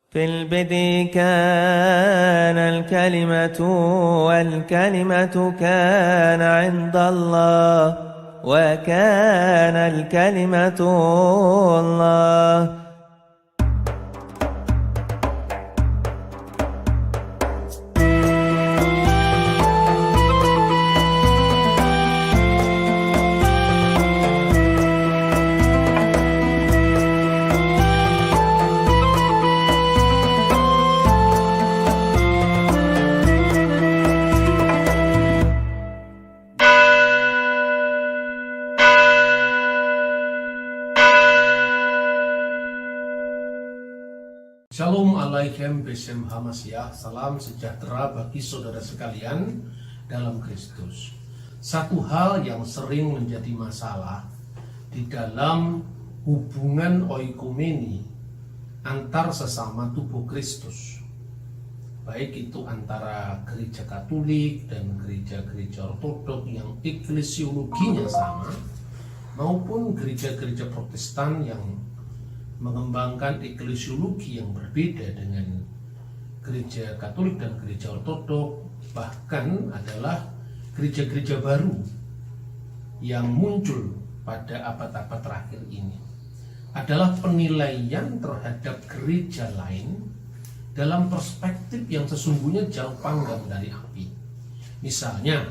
في البدء كان الكلمة والكلمة كان عند الله وكان الكلمة الله. Shalom alaikum Besem Hamasyah. Salam sejahtera bagi saudara sekalian dalam Kristus. Satu hal yang sering menjadi masalah di dalam hubungan oikumeni antar sesama tubuh Kristus, baik itu antara gereja Katolik dan gereja-gereja Ortodok yang eklesiologinya sama, maupun gereja-gereja Protestan yang mengembangkan eklesiologi yang berbeda dengan gereja Katolik dan gereja Ortodok, bahkan adalah gereja-gereja baru yang muncul pada abad-abad terakhir ini, adalah penilaian terhadap gereja lain dalam perspektif yang sesungguhnya jauh panggang dari api. Misalnya,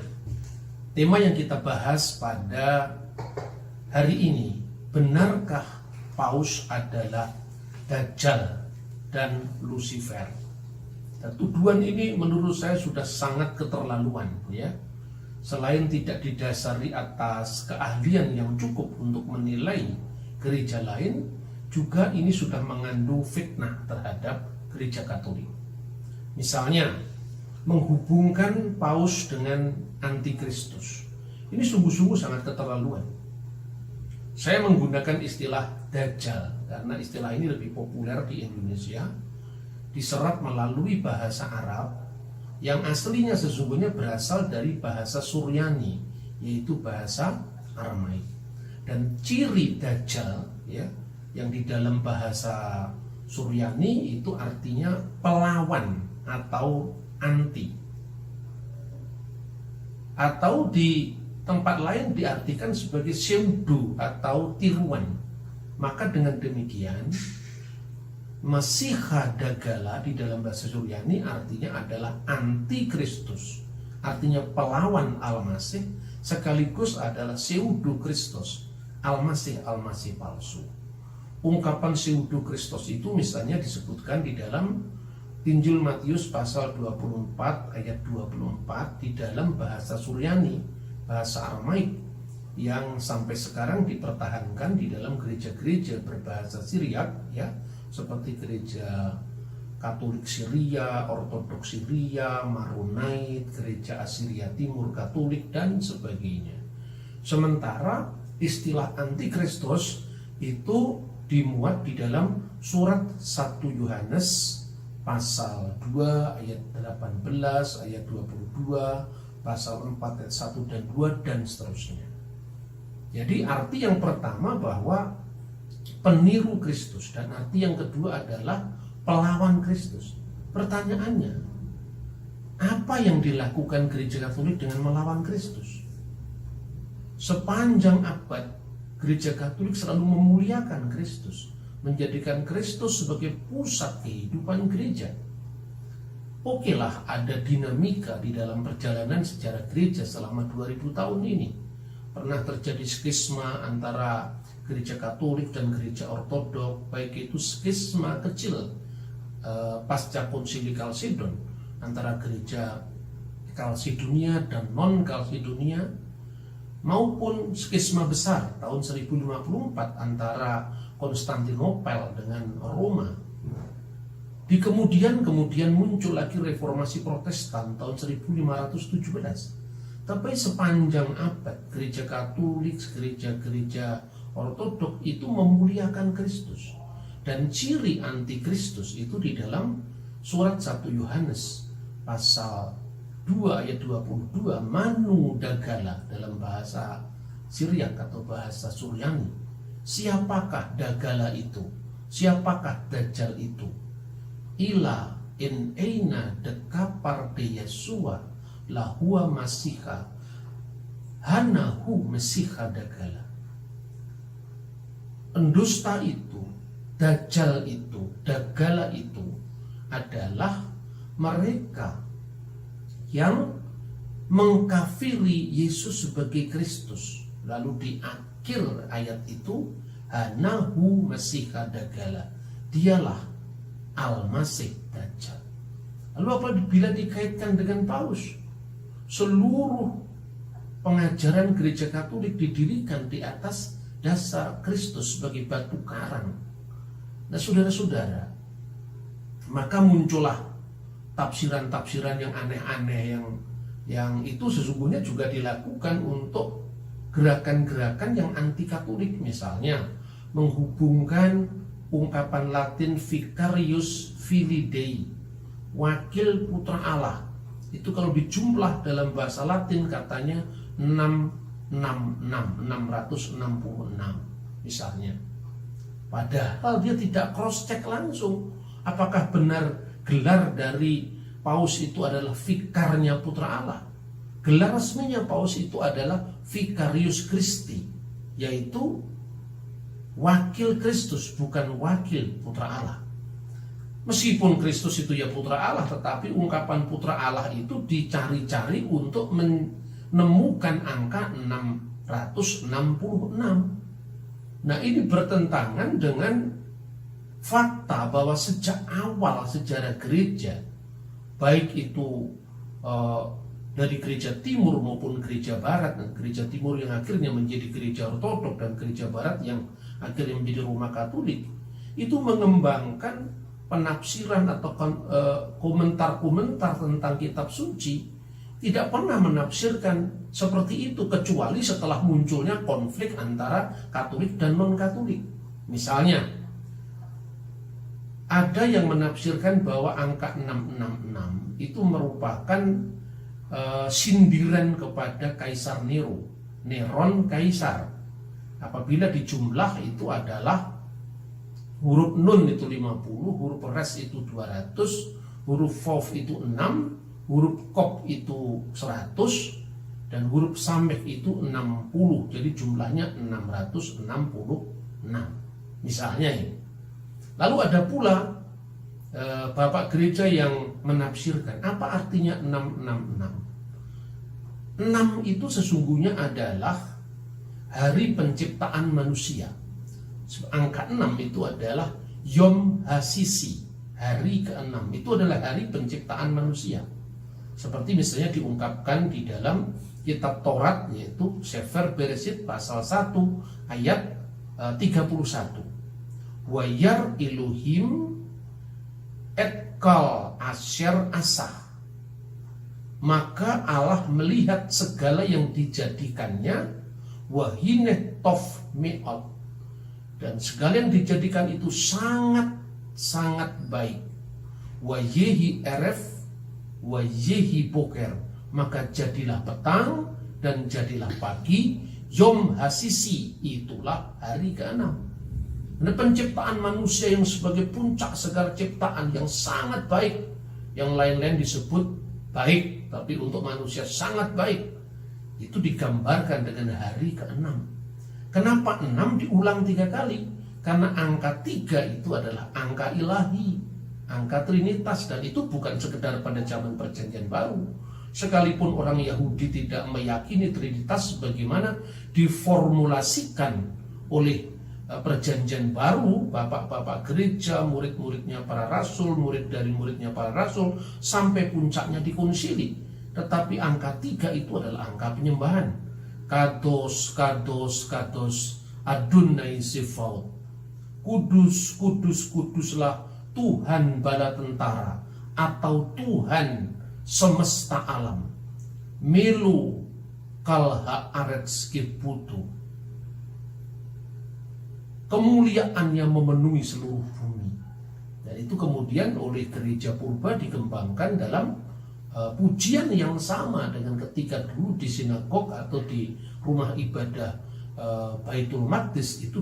tema yang kita bahas pada hari ini, benarkah Paus adalah Dajjal dan Lucifer? Dan tuduhan ini menurut saya sudah sangat keterlaluan, ya. Selain tidak didasari atas keahlian yang cukup untuk menilai gereja lain, juga ini sudah mengandung fitnah terhadap gereja Katolik. Misalnya, menghubungkan Paus dengan antikristus. Ini sungguh-sungguh sangat keterlaluan. Saya menggunakan istilah Dajjal karena istilah ini lebih populer di Indonesia, diserap melalui bahasa Arab yang aslinya sesungguhnya berasal dari bahasa Suryani, yaitu bahasa Aramaik. Dan ciri Dajjal, ya, yang di dalam bahasa Suryani itu artinya pelawan atau anti, atau di tempat lain diartikan sebagai pseudo atau tiruan. Maka dengan demikian, Masiha Dagala di dalam bahasa Suryani artinya adalah anti-Kristus, artinya pelawan Al-Masih, sekaligus adalah pseudo Kristus, Al-Masih palsu. Ungkapan pseudo Kristus itu misalnya disebutkan di dalam Injil Matius pasal 24 ayat 24 di dalam bahasa Suryani, bahasa Aramaik, yang sampai sekarang dipertahankan di dalam gereja-gereja berbahasa Syriak, ya, seperti gereja Katolik Syria, Ortodoks Syria, Maronite, gereja Asiria Timur Katolik, dan sebagainya. Sementara istilah antikristus itu dimuat di dalam surat 1 Yohanes pasal 2 ayat 18, ayat 22, pasal 4 ayat 1 dan 2, dan seterusnya. Jadi arti yang pertama bahwa peniru Kristus, dan arti yang kedua adalah pelawan Kristus. Pertanyaannya, apa yang dilakukan gereja Katolik dengan melawan Kristus? Sepanjang abad, gereja Katolik selalu memuliakan Kristus, menjadikan Kristus sebagai pusat kehidupan gereja. Oke lah, ada dinamika di dalam perjalanan sejarah gereja selama 2000 tahun ini. Pernah terjadi skisma antara gereja Katolik dan gereja Ortodok, baik itu skisma kecil pasca konsili Kalsedon antara gereja Kalsedonia dan non-Kalsedonia, maupun skisma besar tahun 1054 antara Konstantinopel dengan Roma. Di kemudian muncul lagi reformasi Protestan tahun 1517. Tapi sepanjang abad, gereja Katolik, gereja-gereja Ortodok itu memuliakan Kristus. Dan ciri antikristus itu di dalam surat 1 Yohanes pasal 2 ayat 22, Manu Dagala dalam bahasa Syriak atau bahasa Suryani. Siapakah Dagala itu? Siapakah Dajjal itu? ila in aina dekapar de Yesua lahua masiha hanahu mesiha dagala. Pendusta itu, dajjal itu, dagala itu adalah mereka yang mengkafiri Yesus sebagai Kristus. Lalu di akhir ayat itu, hanahu mesiha dagala, dialah Al-Masih Dajjal. Lalu apabila dikaitkan dengan Paulus, seluruh pengajaran gereja Katolik didirikan di atas dasar Kristus sebagai batu karang. Nah saudara-saudara, maka muncullah tafsiran-tafsiran yang aneh-aneh yang itu sesungguhnya juga dilakukan untuk gerakan-gerakan yang anti Katolik. Misalnya menghubungkan ungkapan Latin Vicarius Filii Dei, wakil putra Allah. Itu kalau dijumlah dalam bahasa Latin katanya 666 misalnya. Padahal dia tidak cross check langsung apakah benar gelar dari Paus itu adalah vikarnya putra Allah. Gelar resminya Paus itu adalah Vicarius Christi, yaitu wakil Kristus, bukan wakil putra Allah. Meskipun Kristus itu ya putra Allah, tetapi ungkapan putra Allah itu dicari-cari untuk menemukan angka 666. Nah ini bertentangan dengan fakta bahwa sejak awal sejarah gereja, baik itu dari gereja timur maupun gereja barat, dan gereja timur yang akhirnya menjadi gereja ortodok dan gereja barat yang akhirnya menjadi Roma Katolik, itu mengembangkan penafsiran atau komentar-komentar tentang kitab suci, tidak pernah menafsirkan seperti itu kecuali setelah munculnya konflik antara Katolik dan non-Katolik. Misalnya ada yang menafsirkan bahwa angka 666 itu merupakan sindiran kepada Kaisar Nero, Neron Kaisar. Apabila dijumlah itu adalah huruf nun itu 50, huruf res itu 200, huruf vav itu 6, huruf kop itu 100, dan huruf sameh itu 60. Jadi jumlahnya 666. Misalnya ini. Lalu ada pula bapak gereja yang menafsirkan apa artinya 666. 6 itu sesungguhnya adalah hari penciptaan manusia. Angka 6 itu adalah Yom HaSisi, hari ke-6. Itu adalah hari penciptaan manusia. Seperti misalnya diungkapkan di dalam kitab Taurat, yaitu Sefer Bereshit pasal 1 ayat 31. Wayar Elohim et kal asher asah. Maka Allah melihat segala yang dijadikannya, wahine tov me'ot, dan segala yang dijadikan itu sangat baik. Wayehi eref, wayehi boker, maka jadilah petang dan jadilah pagi. Yom HaSisi, itulah hari ke-6. Nah, penciptaan manusia yang sebagai puncak segala ciptaan yang sangat baik, yang lain-lain disebut baik, tapi untuk manusia sangat baik, itu digambarkan dengan hari ke-6. Kenapa 6 diulang 3 kali? Karena angka 3 itu adalah angka ilahi, angka Trinitas, dan itu bukan sekedar pada zaman Perjanjian Baru. Sekalipun orang Yahudi tidak meyakini Trinitas sebagaimana diformulasikan oleh Perjanjian Baru, bapak-bapak gereja, murid-muridnya para rasul, murid dari muridnya para rasul, sampai puncaknya di konsili. Tetapi angka 3 itu adalah angka penyembahan. Kados, kados, kados, Adonai Sefaot. Kudus, kudus, kuduslah Tuhan bala tentara, atau Tuhan semesta alam. Melu kalha arets kiputu. Kemuliaannya memenuhi seluruh bumi. Dan itu kemudian oleh gereja purba dikembangkan dalam pujian yang sama dengan ketika dulu di sinagog atau di rumah ibadah Baitul Maqdis itu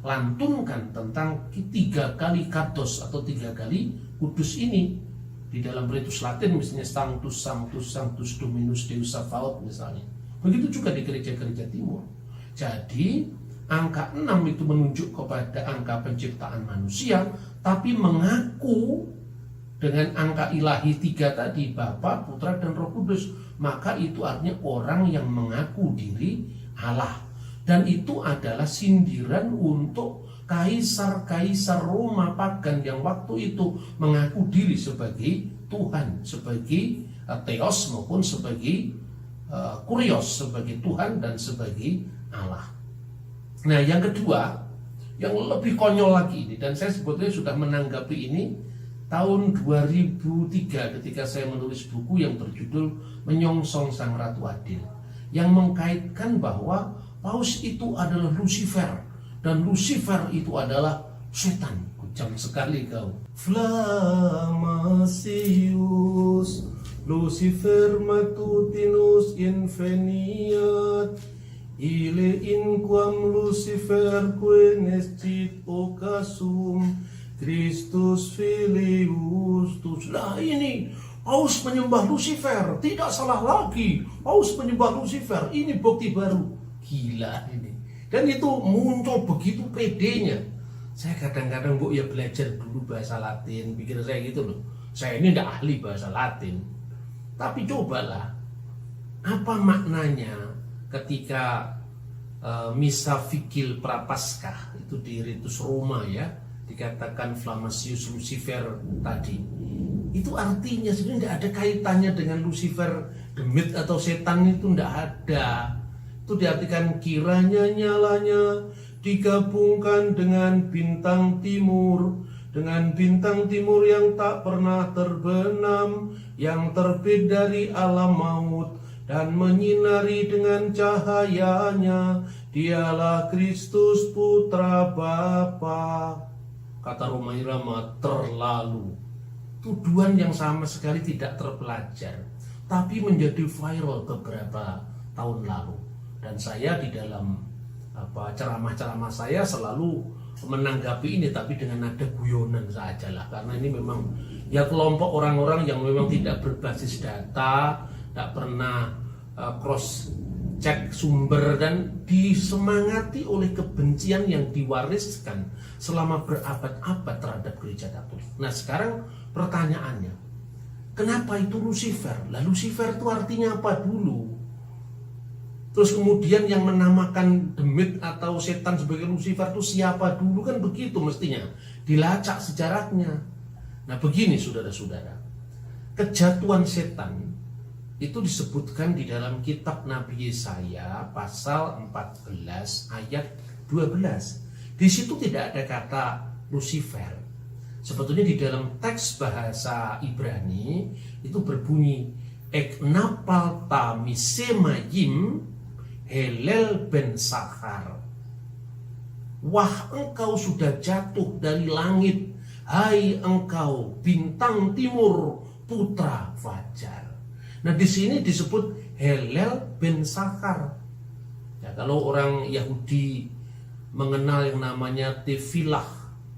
lantunkan tentang 3 kali kados atau 3 kali kudus ini. Di dalam ritus Latin misalnya Sanctus, Sanctus, Sanctus Dominus Deus Sabaoth misalnya. Begitu juga di gereja-gereja timur. Jadi angka 6 itu menunjuk kepada angka penciptaan manusia, tapi mengaku dengan angka ilahi 3 tadi, Bapa, Putra, dan Roh Kudus. Maka itu artinya orang yang mengaku diri Allah. Dan itu adalah sindiran untuk kaisar-kaisar Roma pagan yang waktu itu mengaku diri sebagai Tuhan, sebagai Theos maupun sebagai Kurios, sebagai Tuhan dan sebagai Allah. Nah, yang kedua, yang lebih konyol lagi ini, dan saya sebetulnya sudah menanggapi ini tahun 2003 ketika saya menulis buku yang berjudul Menyongsong Sang Ratu Adil, yang mengkaitkan bahwa Paus itu adalah Lucifer, dan Lucifer itu adalah setan. Kejam sekali kau. Flamasius Lucifer matutinus inveniat ile inquam Lucifer questit occasum Christus filius tus. Nah, ini Paus menyembah Lucifer, tidak salah lagi. Paus menyembah Lucifer, ini bukti baru. Gila ini. Dan itu muncul begitu pedenya. Saya kadang-kadang ya belajar dulu bahasa Latin, pikir saya gitu loh. Saya ini tidak ahli bahasa Latin. Tapi cobalah, apa maknanya ketika Misa Vigil Prapaskah itu di ritus Roma ya, dikatakan Flamasius Lucifer tadi. Itu artinya sebenarnya tidak ada kaitannya dengan Lucifer, demit atau setan, itu tidak ada. Itu diartikan kiranya nyalanya digabungkan dengan bintang timur yang tak pernah terbenam, yang terbit dari alam maut dan menyinari dengan cahayanya. Dialah Kristus Putra Bapa. Kata Rhoma Irama, terlalu. Tuduhan yang sama sekali tidak terpelajar, tapi menjadi viral beberapa tahun lalu. Dan saya di dalam ceramah-ceramah saya selalu menanggapi ini, tapi dengan nada guyonan saja lah, karena ini memang ya kelompok orang-orang yang memang tidak berbasis data, tidak pernah cross check sumber, dan disemangati oleh kebencian yang diwariskan selama berabad-abad terhadap gereja Katolik. Nah, sekarang pertanyaannya, kenapa itu Lucifer? Lah, Lucifer itu artinya apa dulu? Terus kemudian yang menamakan demit atau setan sebagai Lucifer itu siapa dulu? Kan begitu mestinya dilacak sejarahnya. Nah, begini saudara-saudara, kejatuhan setan itu disebutkan di dalam kitab Nabi Yesaya pasal 14 ayat 12. Di situ tidak ada kata Lucifer. Sebetulnya di dalam teks bahasa Ibrani itu berbunyi Eknapalta misemayim Helel ben Sakhar. Wah, engkau sudah jatuh dari langit, hai engkau bintang timur, putra fajar. Nah, di sini disebut Helel ben Sakhar. Ya, kalau orang Yahudi mengenal yang namanya Tefilah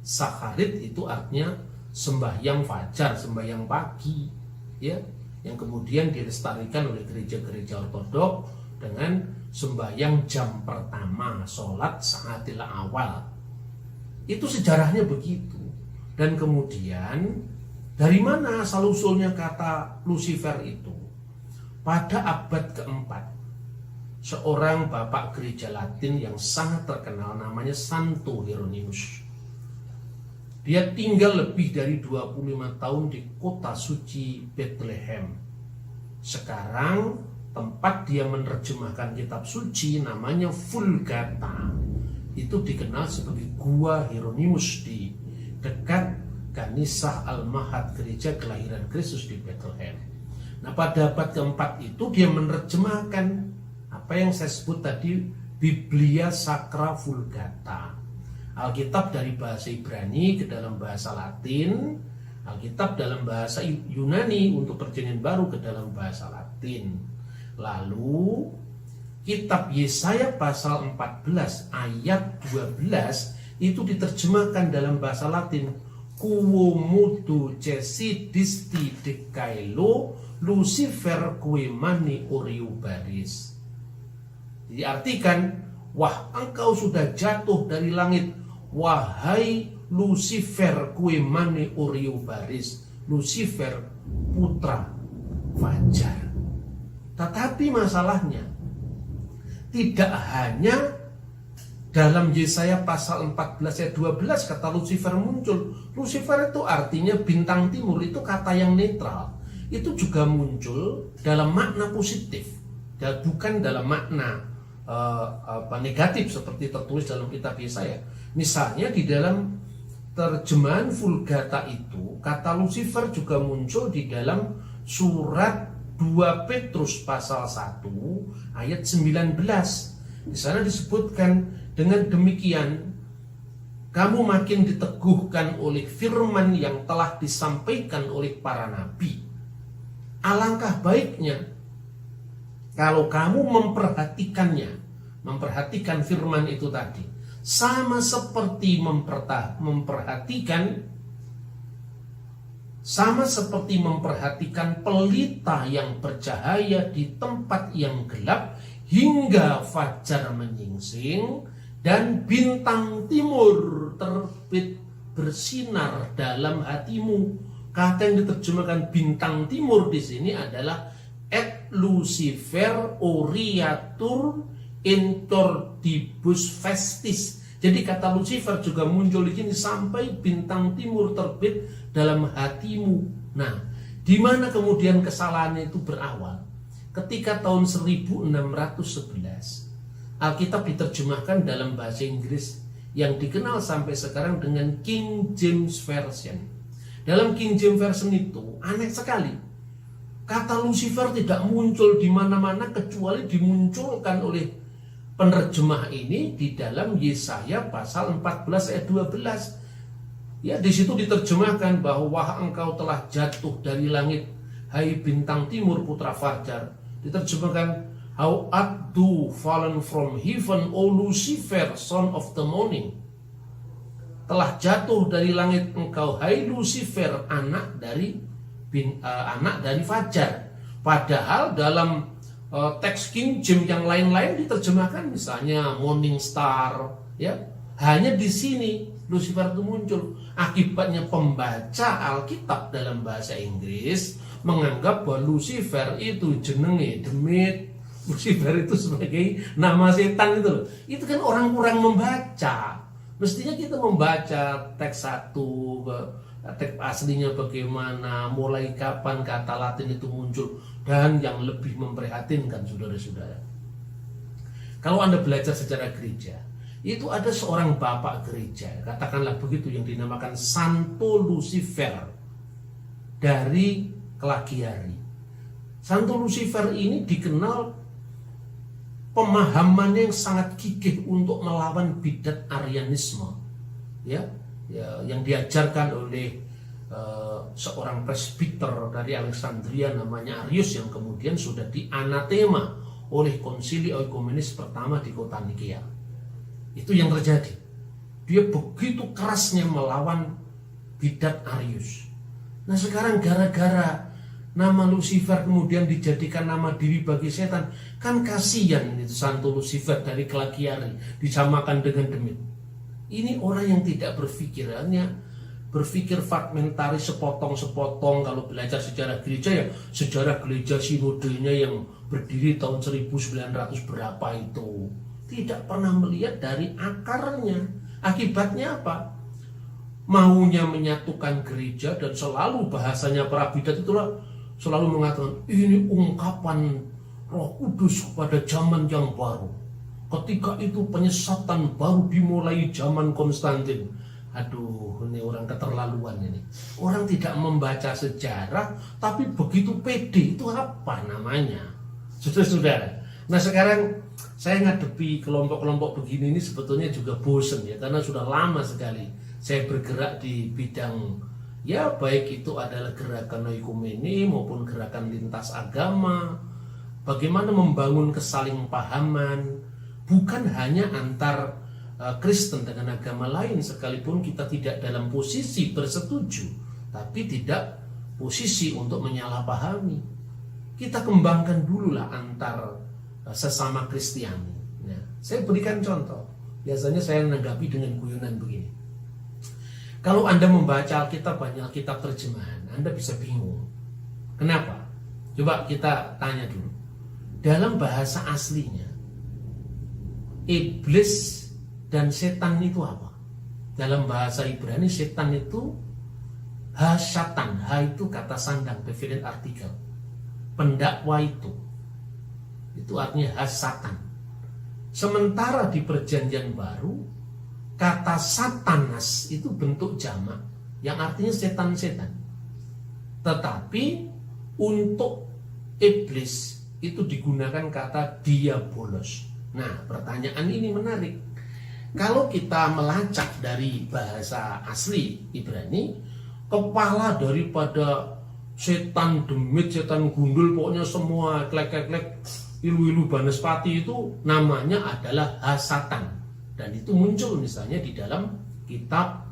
Sakharit, itu artinya sembahyang fajar, sembahyang pagi, ya, yang kemudian dilestarikan oleh gereja-gereja Ortodok dengan sembahyang jam pertama, sholat saatil awal. Itu sejarahnya begitu. Dan kemudian dari mana asal-usulnya kata Lucifer itu? Pada abad keempat, seorang bapak gereja Latin yang sangat terkenal namanya Santo Hieronymus. Dia tinggal lebih dari 25 tahun di kota suci Bethlehem. Sekarang tempat dia menerjemahkan kitab suci namanya Vulgata. Itu dikenal sebagai Gua Hieronymus di dekat Kanisah Al-Mahad, gereja kelahiran Kristus di Bethlehem. Nah, pada abad keempat itu dia menerjemahkan apa yang saya sebut tadi Biblia Sacra Vulgata. Alkitab dari bahasa Ibrani ke dalam bahasa Latin, Alkitab dalam bahasa Yunani untuk Perjanjian Baru ke dalam bahasa Latin. Lalu kitab Yesaya pasal 14 ayat 12 itu diterjemahkan dalam bahasa Latin quo modo cesidis de caelo Lucifer que mane oriubaris. Diartikan, wah engkau sudah jatuh dari langit, wahai Lucifer que mane oriubaris, Lucifer putra fajar. Tetapi masalahnya tidak hanya dalam Yesaya pasal 14 ayat 12 kata Lucifer muncul. Lucifer itu artinya bintang timur, itu kata yang netral. Itu juga muncul dalam makna positif dan bukan dalam makna negatif seperti tertulis dalam kitab Yesaya. Misalnya di dalam terjemahan Vulgata itu kata Lucifer juga muncul di dalam surat 2 Petrus pasal 1 ayat 19. Di sana disebutkan, dengan demikian kamu makin diteguhkan oleh firman yang telah disampaikan oleh para nabi. Alangkah baiknya kalau kamu memperhatikan firman itu tadi, sama seperti memperhatikan pelita yang bercahaya di tempat yang gelap hingga fajar menyingsing dan bintang timur terbit bersinar dalam hatimu. Kata yang diterjemahkan bintang timur di sini adalah et Lucifer oriatur intordibus festis. Jadi kata Lucifer juga muncul di sini sampai bintang timur terbit dalam hatimu. Nah, di mana kemudian kesalahan itu berawal? Ketika tahun 1611 Alkitab diterjemahkan dalam bahasa Inggris yang dikenal sampai sekarang dengan King James Version. Dalam King James Version itu aneh sekali. Kata Lucifer tidak muncul di mana-mana kecuali dimunculkan oleh penerjemah ini di dalam Yesaya pasal 14 ayat 12. Ya, di situ diterjemahkan bahwa wah engkau telah jatuh dari langit, hai bintang timur putra fajar. Diterjemahkan, how art thou fallen from heaven, O Lucifer, son of the morning. Telah jatuh dari langit engkau, hai Lucifer, anak dari fajar. Padahal dalam teks King James yang lain-lain diterjemahkan misalnya morning star, ya. Hanya di sini Lucifer itu muncul. Akibatnya pembaca Alkitab dalam bahasa Inggris menganggap bahwa Lucifer itu jenenge demit, Lucifer itu sebagai nama setan itu loh. Itu kan orang kurang membaca. Mestinya kita membaca teks satu, teks aslinya bagaimana, mulai kapan kata Latin itu muncul, dan yang lebih memprihatinkan saudara-saudara. Kalau Anda belajar sejarah gereja, itu ada seorang bapak gereja, katakanlah begitu, yang dinamakan Santo Lucifer dari Klagiari. Santo Lucifer ini dikenal pemahamannya yang sangat gigih untuk melawan bidat Arianisme, ya yang diajarkan oleh seorang presbiter dari Alexandria namanya Arius, yang kemudian sudah dianatema oleh konsili oikumenis pertama di kota Nikea. Itu yang terjadi. Dia begitu kerasnya melawan bidat Arius. Nah sekarang gara-gara nama Lucifer kemudian dijadikan nama diri bagi setan, kan kasihan itu Santo Lucifer dari Klagiari disamakan dengan demit. Ini orang yang tidak berpikir, hanya berpikir fragmentari, sepotong-sepotong. Kalau belajar sejarah gereja, ya sejarah gereja sinodenya yang berdiri tahun 1900 berapa itu, tidak pernah melihat dari akarnya. Akibatnya apa? Maunya menyatukan gereja, dan selalu bahasanya para bidat itulah selalu mengatakan ini ungkapan Roh Kudus pada zaman yang baru. Ketika itu penyesatan baru dimulai zaman Konstantin. Aduh, ini orang keterlaluan ini. Orang tidak membaca sejarah tapi begitu pede, itu apa namanya? Saudara-saudara. Nah sekarang saya ngadepi kelompok-kelompok begini ini sebetulnya juga bosen ya, karena sudah lama sekali saya bergerak di bidang, ya baik itu adalah gerakan oikumene maupun gerakan lintas agama. Bagaimana membangun kesalingpahaman, bukan hanya antar Kristen dengan agama lain, sekalipun kita tidak dalam posisi bersetuju, tapi tidak posisi untuk menyalahpahami. Kita kembangkan dululah antar sesama Kristiani. Nah, saya berikan contoh. Biasanya saya menanggapi dengan guyonan begini. Kalau Anda membaca Alkitab, banyak Alkitab terjemahan, Anda bisa bingung. Kenapa? Coba kita tanya dulu. Dalam bahasa aslinya, iblis dan setan itu apa? Dalam bahasa Ibrani, setan itu Hasyatan. Ha itu kata sandang, definite artikel. Pendakwa itu artinya Hasatan. Sementara di Perjanjian Baru, kata satanas itu bentuk jamak yang artinya setan-setan. Tetapi untuk iblis itu digunakan kata diabolos. Nah, pertanyaan ini menarik. Kalau kita melacak dari bahasa asli Ibrani, kepala daripada setan demit, setan gundul, pokoknya semua klek-klek, ilu-ilu banaspati itu namanya adalah Hasatan. Dan itu muncul misalnya di dalam kitab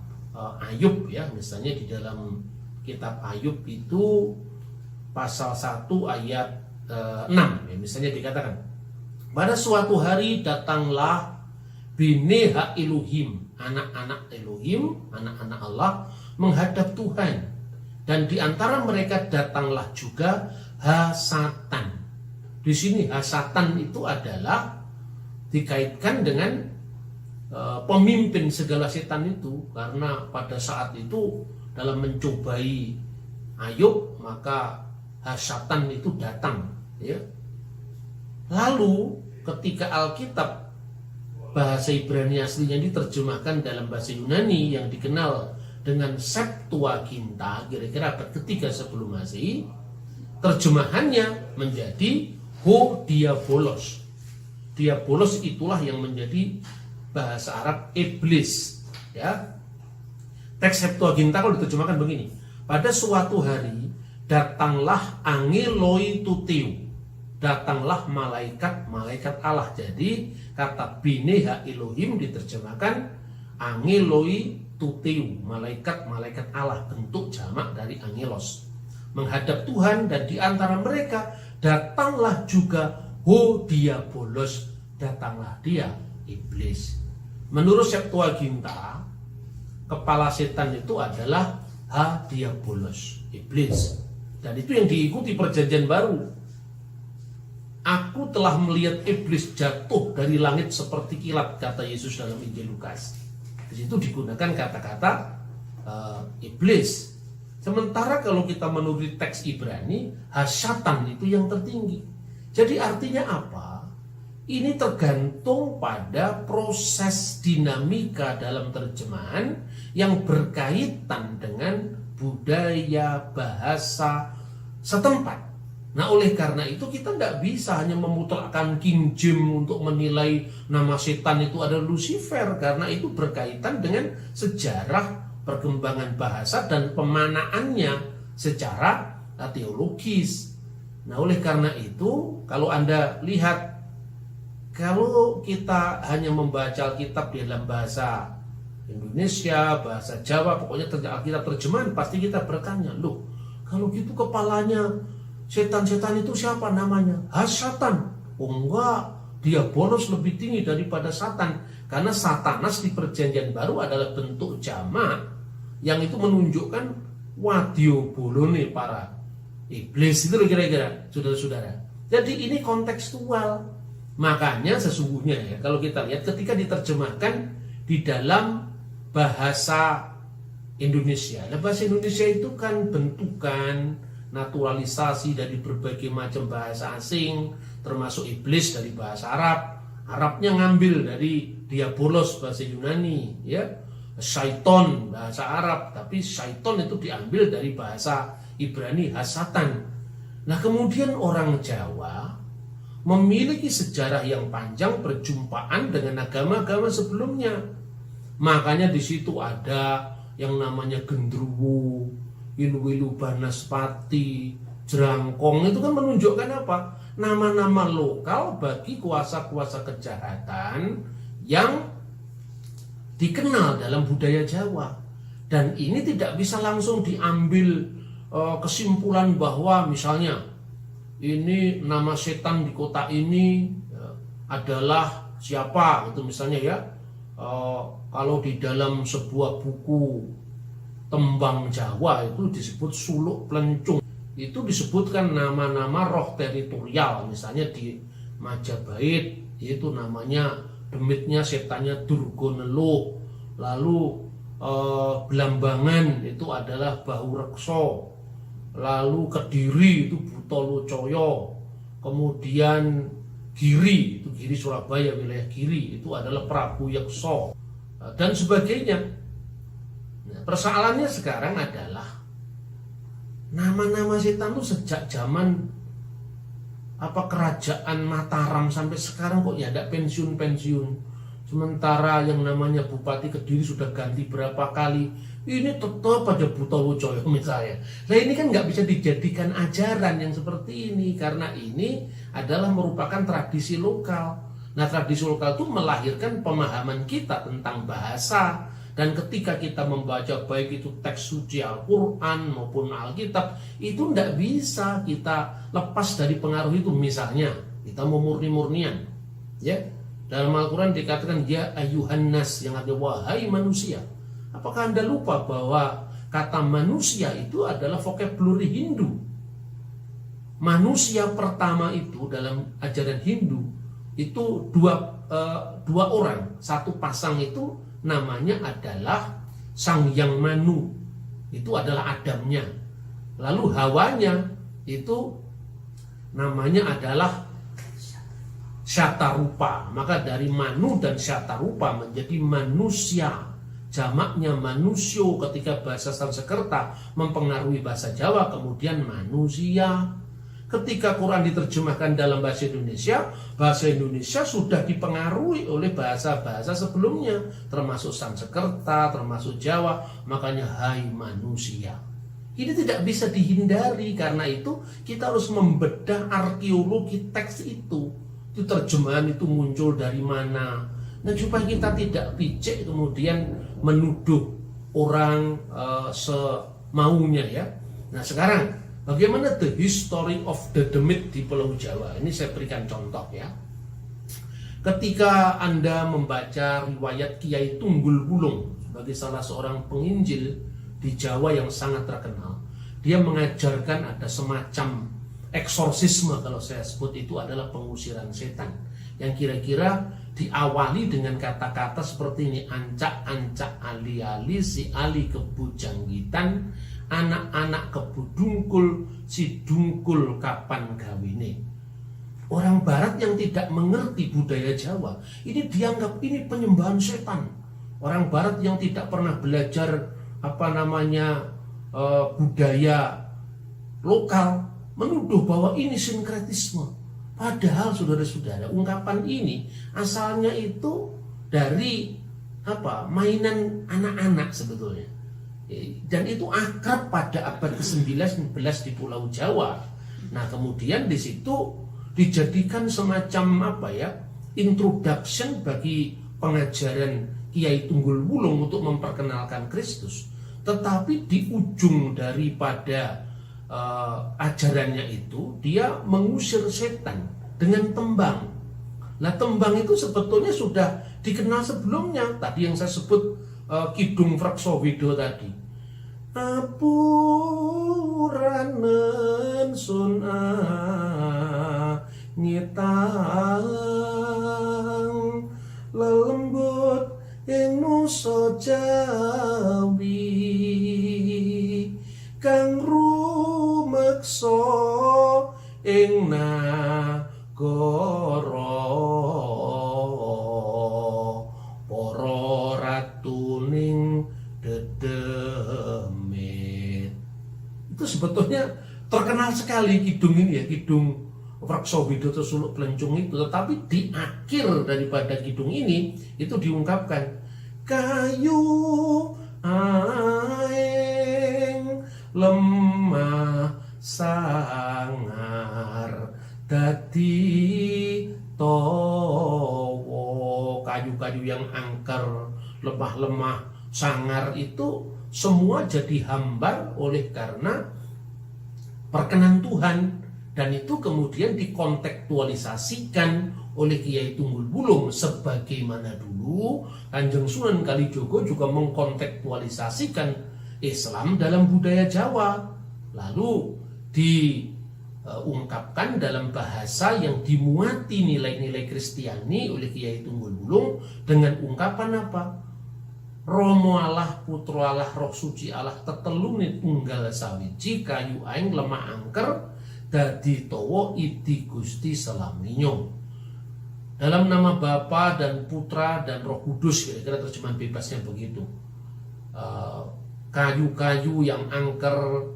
Ayub ya, misalnya di dalam kitab Ayub itu pasal 1 ayat 6 ya, misalnya dikatakan, pada suatu hari datanglah Bene Ha Elohim, anak-anak Elohim, anak-anak Allah menghadap Tuhan, dan di antara mereka datanglah juga Hasatan. Di sini Hasatan itu adalah dikaitkan dengan pemimpin segala setan itu, karena pada saat itu dalam mencobai Ayub maka Hasatan itu datang ya. Lalu ketika Alkitab bahasa Ibrani aslinya diterjemahkan dalam bahasa Yunani yang dikenal dengan Septuaginta, kira-kira abad ketiga sebelum Masehi, terjemahannya menjadi Ho Diabolos. Diabolos itulah yang menjadi bahasa Arab iblis ya. Teks Septuaginta kalau diterjemahkan begini, pada suatu hari datanglah angeloi tuteu, datanglah malaikat Allah. Jadi kata Bene Ha Elohim diterjemahkan angeloi tuteu, malaikat Allah, bentuk jamak dari angelos, menghadap Tuhan, dan di antara mereka datanglah juga Ho Diabolos, datanglah dia iblis. Menurut Septuaginta, kepala setan itu adalah Ha Diabolos, iblis. Dan itu yang diikuti Perjanjian Baru. Aku telah melihat iblis jatuh dari langit seperti kilat, kata Yesus dalam Injil Lukas. Di situ digunakan kata-kata iblis. Sementara kalau kita menurut teks Ibrani, Hasyatan itu yang tertinggi. Jadi artinya apa? Ini tergantung pada proses dinamika dalam terjemahan yang berkaitan dengan budaya bahasa setempat. Nah, oleh karena itu kita nggak bisa hanya memutarkan King James untuk menilai nama setan itu adalah Lucifer, karena itu berkaitan dengan sejarah perkembangan bahasa dan pemanaannya secara teologis. Nah, oleh karena itu kalau Anda lihat, kalau kita hanya membaca Alkitab di dalam bahasa Indonesia, bahasa Jawa, pokoknya Alkitab terjemahan, pasti kita bertanya, loh, kalau gitu kepalanya setan-setan itu siapa namanya? Hasyatan. Oh enggak, Diabolos lebih tinggi daripada Satan, karena Satanas di Perjanjian Baru adalah bentuk jamak yang itu menunjukkan wadio bolone para iblis. Itu kira-kira, saudara-saudara. Jadi ini kontekstual. Makanya sesungguhnya ya, kalau kita lihat ketika diterjemahkan di dalam bahasa Indonesia, nah bahasa Indonesia itu kan bentukan naturalisasi dari berbagai macam bahasa asing, termasuk iblis dari bahasa Arab. Arabnya ngambil dari diabolos bahasa Yunani ya, syaiton bahasa Arab, tapi syaiton itu diambil dari bahasa Ibrani Hasatan. Nah kemudian orang Jawa memiliki sejarah yang panjang perjumpaan dengan agama-agama sebelumnya. Makanya di situ ada yang namanya Gendruwo, Ilu-ilu Banaspati, Jerangkong, itu kan menunjukkan apa? Nama-nama lokal bagi kuasa-kuasa kejahatan yang dikenal dalam budaya Jawa. Dan ini tidak bisa langsung diambil kesimpulan bahwa misalnya ini nama setan di kota ini adalah siapa gitu misalnya ya. Kalau di dalam sebuah buku tembang Jawa itu disebut suluk plencung, itu disebutkan nama-nama roh teritorial. Misalnya di Majapahit itu namanya demitnya setannya Durgonelo, lalu Belambangan itu adalah Bahu Rekso, lalu Kediri itu Butolocoyo, kemudian Giri itu Giri Surabaya, wilayah Giri itu adalah Prabu Yekso, dan sebagainya. Nah, persoalannya sekarang adalah nama-nama setan itu sejak zaman kerajaan Mataram sampai sekarang kok ya ada pensiun-pensiun. Sementara yang namanya Bupati Kediri sudah ganti berapa kali, ini tetap aja Butolocoyo misalnya. Nah ini kan nggak bisa dijadikan ajaran yang seperti ini, karena ini adalah merupakan tradisi lokal. Nah tradisi lokal itu melahirkan pemahaman kita tentang bahasa. Dan ketika kita membaca baik itu teks suci Al-Quran maupun Alkitab, itu tidak bisa kita lepas dari pengaruh itu. Misalnya kita mau murni-murnian, ya, dalam Al-Quran dikatakan ya ayuhan nas, yang ada wahai manusia. Apakah Anda lupa bahwa kata manusia itu adalah vocabulary Hindu? Manusia pertama itu dalam ajaran Hindu itu dua orang, satu pasang itu namanya adalah Sang Yang Manu, itu adalah Adamnya. Lalu Hawanya itu namanya adalah Syatarupa. Maka dari Manu dan Syatarupa menjadi manusia, jamaknya manusyo ketika bahasa Sanskerta mempengaruhi bahasa Jawa, kemudian manusia. Ketika Quran diterjemahkan dalam bahasa Indonesia sudah dipengaruhi oleh bahasa-bahasa sebelumnya, termasuk Sanskerta, termasuk Jawa. Makanya hai manusia. Ini tidak bisa dihindari, karena itu kita harus membedah arkeologi teks itu. Itu terjemahan itu muncul dari mana. Nah supaya kita tidak picik kemudian menuduh orang semaunya ya. Nah sekarang bagaimana the history of the demit di Pulau Jawa? Ini saya berikan contoh ya. Ketika Anda membaca riwayat Kiai Tunggul Wulung sebagai salah seorang penginjil di Jawa yang sangat terkenal, dia mengajarkan ada semacam eksorsisme, kalau saya sebut itu adalah pengusiran setan, yang kira-kira diawali dengan kata-kata seperti ini: ancak-ancak ali-ali si ali kebujanggitan, anak-anak kebudungkul si dungkul kapan gawine. Orang barat yang tidak mengerti budaya Jawa ini dianggap ini penyembahan setan. Orang barat yang tidak pernah belajar budaya lokal menuduh bahwa ini sinkretisme. Padahal saudara-saudara, ungkapan ini asalnya itu dari mainan anak-anak sebetulnya. Dan itu akrab pada abad ke-19 di Pulau Jawa. Nah, kemudian di situ dijadikan semacam introduction bagi pengajaran Kiai Tunggul Wulung untuk memperkenalkan Kristus. Tetapi di ujung daripada ajarannya itu dia mengusir setan dengan tembang. Nah, tembang itu sebetulnya sudah dikenal sebelumnya. Tadi yang saya sebut Kidung Fraksowido tadi. Apuranen sun nyitang lelembut ing nusa Jawi kang rumeksa ing nagara para ratuning dedemit. Itu sebetulnya terkenal sekali kidung ini ya, Kidung Fraksowido atau Suluk Plencung itu. Tetapi di akhir daripada kidung ini itu diungkapkan kayu aing lemah sangar dadi towo. Kayu-kayu yang angker lemah-lemah, sangar itu semua jadi hambar oleh karena perkenan Tuhan. Dan itu kemudian dikontekstualisasikan oleh Kiai Tunggul Bulung, sebagaimana dulu Kanjeng Sunan Kalijogo juga mengkontekstualisasikan Islam dalam budaya Jawa, lalu diungkapkan dalam bahasa yang dimuati nilai-nilai Kristiani oleh Kiai Tunggul Bulung dengan ungkapan apa? Romo Allah, Putra Allah, Roh Suci Allah, tetelune tunggal sawiji, kayu aing lemah angker, dadi towo idi Gusti Selaminyo. Dalam nama Bapa dan Putra dan Roh Kudus, kira-kira terjemahan bebasnya begitu. Kayu-kayu yang angker,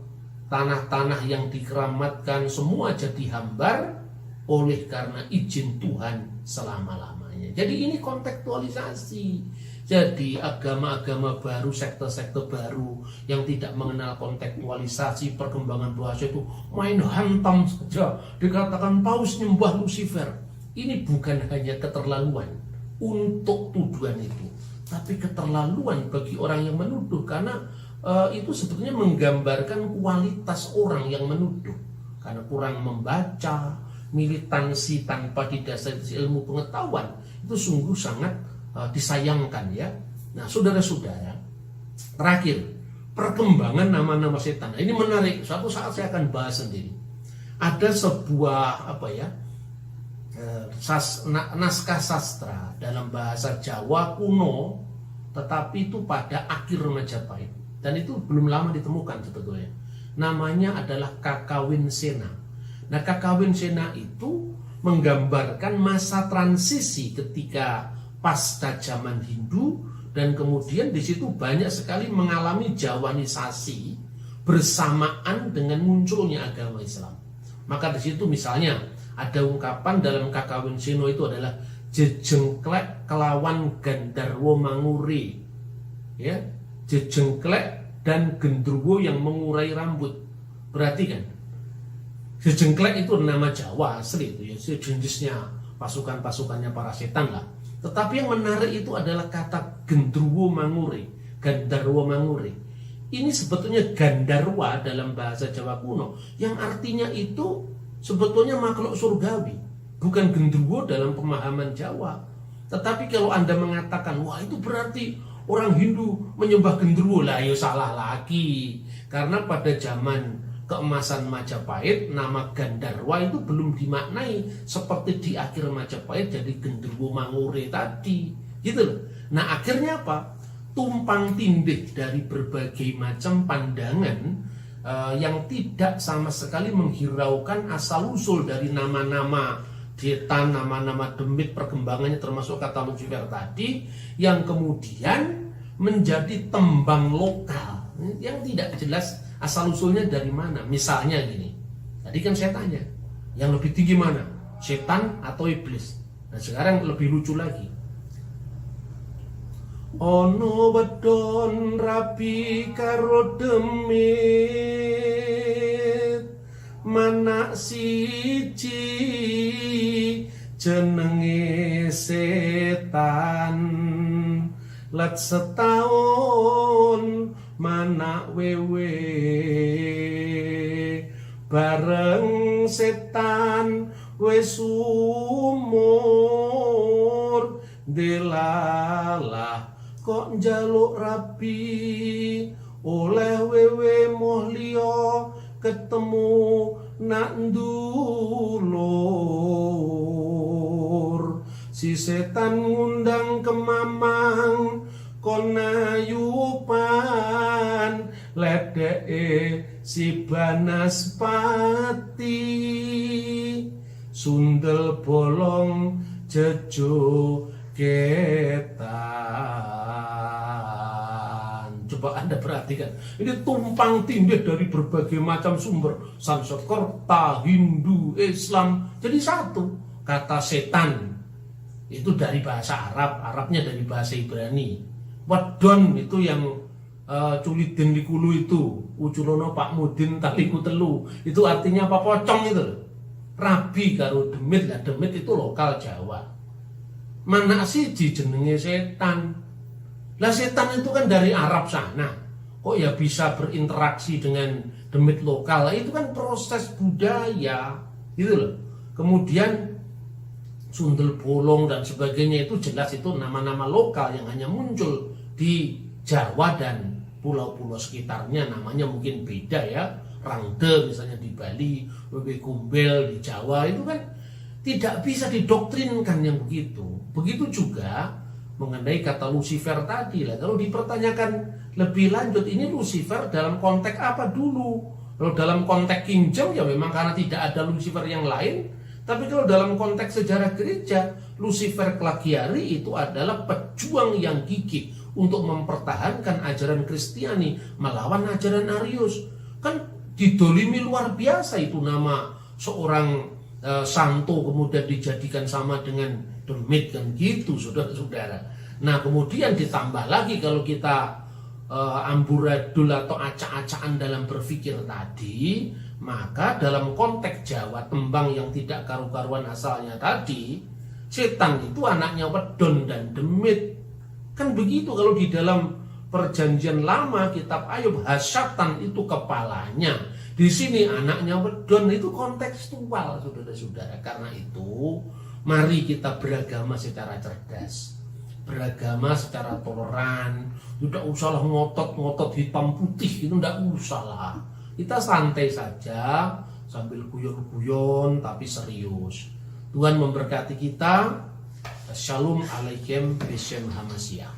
tanah-tanah yang dikeramatkan, semua jadi hambar oleh karena izin Tuhan selama-lamanya. Jadi ini kontekstualisasi. Jadi agama-agama baru, sekte-sekte baru yang tidak mengenal kontekstualisasi perkembangan bahasa itu main hantam saja, dikatakan paus nyembah Lucifer. Ini bukan hanya keterlaluan untuk tuduhan itu, tapi keterlaluan bagi orang yang menuduh, karena itu sebetulnya menggambarkan kualitas orang yang menuduh, karena kurang membaca, militansi tanpa didasari ilmu pengetahuan, itu sungguh sangat disayangkan ya. Nah, saudara-saudara, terakhir, perkembangan nama-nama setan. Nah, ini menarik. Suatu saat saya akan bahas sendiri. Ada sebuah naskah sastra dalam bahasa Jawa kuno, tetapi itu pada akhir Majapahit, dan itu belum lama ditemukan sebetulnya. Namanya adalah Kakawin Sena. Nah, Kakawin Sena itu menggambarkan masa transisi ketika pasca zaman Hindu, dan kemudian di situ banyak sekali mengalami Jawanisasi bersamaan dengan munculnya agama Islam. Maka di situ misalnya ada ungkapan dalam Kakawin Sena itu adalah jejengklek kelawan gandarwo manguri, ya, jejengklek dan gendruwo yang mengurai rambut. Berarti kan jejengklek itu nama Jawa asli itu ya, jenisnya pasukan-pasukannya para setan lah. Tetapi yang menarik itu adalah kata gendruwo manguri, gandarwo manguri. Ini sebetulnya gandarwa dalam bahasa Jawa kuno, yang artinya itu sebetulnya makhluk surgawi, bukan gendruwo dalam pemahaman Jawa. Tetapi kalau Anda mengatakan, wah itu berarti orang Hindu menyembah gendruwo, lah ya salah lagi. Karena pada zaman keemasan Majapahit, nama Gandarwa itu belum dimaknai seperti di akhir Majapahit jadi genderuwo mangure tadi, gitu loh. Nah, akhirnya apa? Tumpang tindih dari berbagai macam pandangan yang tidak sama sekali menghiraukan asal usul dari nama-nama setan, nama-nama demit, perkembangannya termasuk kata Lucifer tadi, yang kemudian menjadi tembang lokal yang tidak jelas asal usulnya dari mana. Misalnya gini, tadi kan saya tanya, yang lebih tinggi mana? Setan atau iblis? Nah, sekarang lebih lucu lagi. Ono wedon rabi karo demit, manak siji jenenge setan, let setahun manak wewe, bareng setan wis umur, delalah kok njaluk rabi, oleh wewe moh liya ketemu nak ndulur. Si setan ngundang ke mamang konayupan, ledeke si Banaspati, sundel bolong jejo ketan. Coba Anda perhatikan, ini tumpang tindih dari berbagai macam sumber, Sanskerta, Hindu, Islam, jadi satu. Kata setan itu dari bahasa Arab, Arabnya dari bahasa Ibrani. Wedon itu yang culiden likulu itu, uculono Pak Mudin taliku telu, itu artinya apa? Pocong itu. Rabi karo demit, lah demit itu lokal Jawa. Mana sih jenenge setan? Lah setan itu kan dari Arab sana, kok ya bisa berinteraksi dengan demit lokal? Itu kan proses budaya, gitu loh. Kemudian sundel bolong dan sebagainya itu jelas itu nama-nama lokal yang hanya muncul di Jawa dan pulau-pulau sekitarnya, namanya mungkin beda ya. Rangde misalnya di Bali, Wewe Gombel di Jawa, itu kan tidak bisa didoktrinkan yang begitu. Begitu juga mengenai kata Lucifer tadi lah. Kalau dipertanyakan lebih lanjut, ini Lucifer dalam konteks apa dulu? Kalau dalam konteks King James ya memang karena tidak ada Lucifer yang lain. Tapi kalau dalam konteks sejarah gereja, Lucifer Klagiari itu adalah pejuang yang gigih untuk mempertahankan ajaran Kristiani melawan ajaran Arius. Kan didolimi luar biasa itu nama seorang santo kemudian dijadikan sama dengan demit kan gitu, saudara-saudara. Nah kemudian ditambah lagi kalau kita amburadul atau acak-acakan dalam berpikir tadi, maka dalam konteks Jawa tembang yang tidak karu-karuan asalnya tadi, setan itu anaknya wedon dan demit. Kan begitu kalau di dalam perjanjian lama kitab Ayub, Hasyatan itu kepalanya. Di sini anaknya wedon, itu kontekstual saudara-saudara. Karena itu mari kita beragama secara cerdas, beragama secara toleran. Tidak usahlah ngotot-ngotot hitam putih, itu tidak usahlah. Kita santai saja sambil guyon-guyon tapi serius. Tuhan memberkati kita. Shalom alaikum Beshem Hamasya.